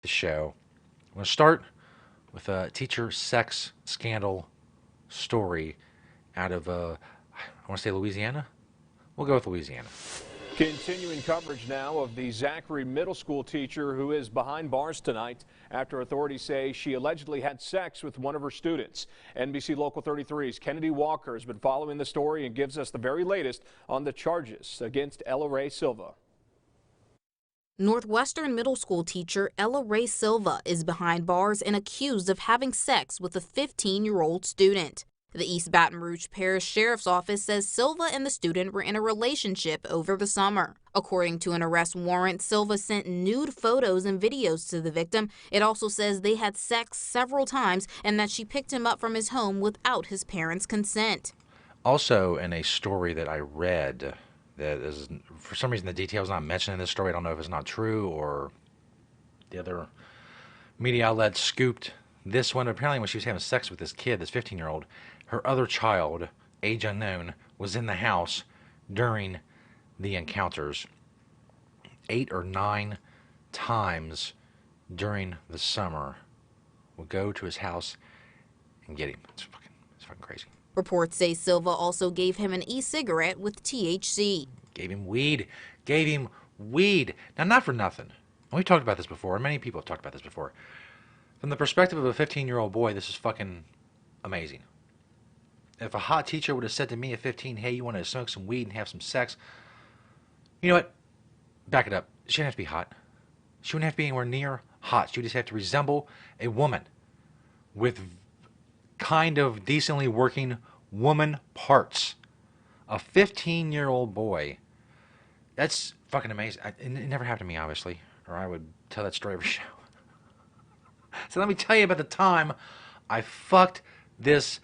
the show. I'm going to start with a teacher sex scandal story out of, I want to say Louisiana. We'll go with Louisiana. Continuing coverage now of the Zachary Middle School teacher who is behind bars tonight after authorities say she allegedly had sex with one of her students. NBC Local 33's Kennedy Walker has been following the story and gives us the very latest on the charges against Ella Ray Silva. Northwestern middle school teacher Ella Ray Silva is behind bars and accused of having sex with a 15-year-old student. The East Baton Rouge Parish Sheriff's Office says Silva and the student were in a relationship over the summer. According to an arrest warrant, Silva sent nude photos and videos to the victim. It also says they had sex several times and that she picked him up from his home without his parents' consent. Also, in a story that I read, that is, for some reason, the details not mentioned in this story. I don't know if it's not true or the other media outlet scooped this one. Apparently, when she was having sex with this kid, this 15-year-old, her other child, age unknown, was in the house during the encounters 8 or 9 times during the summer. Would go to his house and get him. It's fucking crazy. Reports say Silva also gave him an e-cigarette with THC. Gave him weed. Gave him weed. Now, not for nothing. We've talked about this before. Many people have talked about this before. From the perspective of a 15-year-old boy, this is fucking amazing. If a hot teacher would have said to me at 15, hey, you want to smoke some weed and have some sex, you know what? Back it up. She didn't have to be hot. She wouldn't have to be anywhere near hot. She would just have to resemble a woman with kind of decently working woman parts. A 15-year-old boy. That's fucking amazing. It never happened to me, obviously, or I would tell that story every show. So let me tell you about the time I fucked this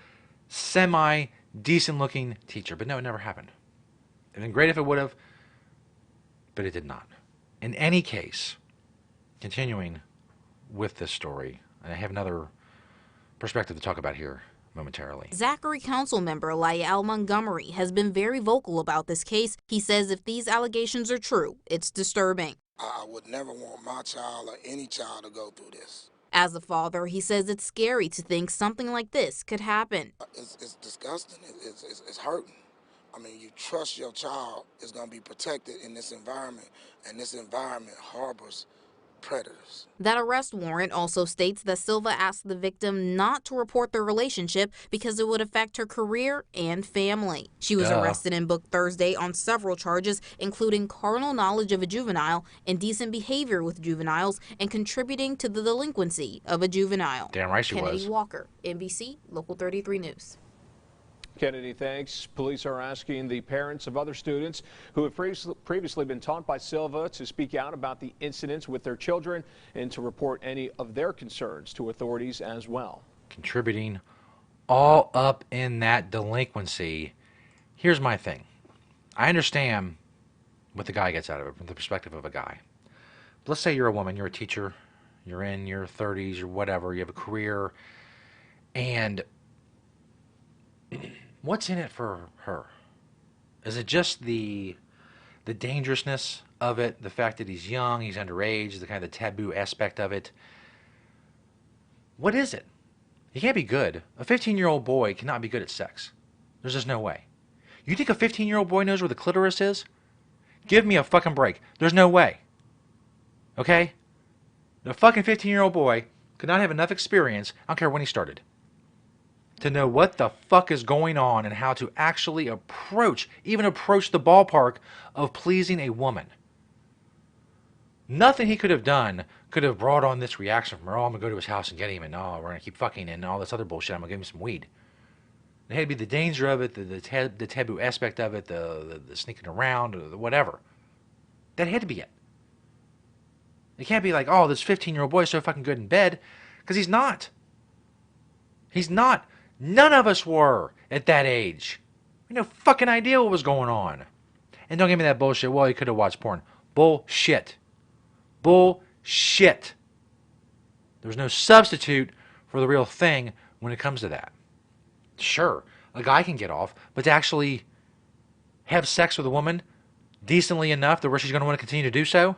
semi-decent looking teacher. But no, it never happened. It would have been great if it would have, but it did not. In any case, continuing with this story, and I have another perspective to talk about here momentarily. Zachary council member Lyell Montgomery has been very vocal about this case. He says if these allegations are true, it's disturbing. I would never want my child or any child to go through this. As a father, he says it's scary to think something like this could happen. It's disgusting. It's hurting. I mean, you trust your child is going to be protected in this environment, and this environment harbors predators. That arrest warrant also states that Silva asked the victim not to report their relationship because it would affect her career and family. She was arrested and booked Thursday on several charges, including carnal knowledge of a juvenile, indecent behavior with juveniles, and contributing to the delinquency of a juvenile. Damn right she was. Kennedy Walker, NBC, Local 33 News. Kennedy, thanks. Police are asking the parents of other students who have previously been taught by Silva to speak out about the incidents with their children and to report any of their concerns to authorities as well. Contributing all up in that delinquency. Here's my thing. I understand what the guy gets out of it from the perspective of a guy. But let's say you're a woman, you're a teacher, you're in your 30s or whatever, you have a career, and what's in it for her? Is it just the dangerousness of it, the fact that he's young, he's underage, the kind of the taboo aspect of it? What is it? He can't be good. A 15-year-old boy cannot be good at sex. There's just no way. You think a 15-year-old boy knows where the clitoris is? Give me a fucking break. There's no way. Okay? The fucking 15-year-old boy could not have enough experience, I don't care when he started, to know what the fuck is going on and how to actually even approach the ballpark of pleasing a woman. Nothing he could have done could have brought on this reaction from her. Oh, I'm going to go to his house and get him, and oh, we're going to keep fucking and all this other bullshit. I'm going to give him some weed. It had to be the danger of it, the taboo aspect of it, the sneaking around, or the whatever. That had to be it. It can't be like, oh, this 15-year-old boy is so fucking good in bed, because he's not. He's not. None of us were at that age. We had no fucking idea what was going on. And don't give me that bullshit, well, he could have watched porn. Bullshit. Bullshit. There's no substitute for the real thing when it comes to that. Sure, a guy can get off, but to actually have sex with a woman decently enough that where she's going to want to continue to do so?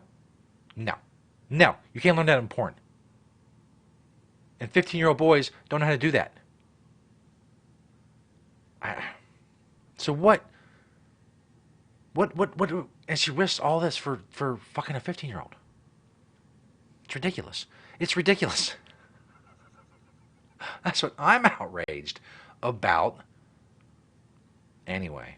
No. No, you can't learn that in porn. And 15-year-old boys don't know how to do that. So what? What? And she risks all this for fucking a 15-year-old. It's ridiculous. It's ridiculous. That's what I'm outraged about. Anyway.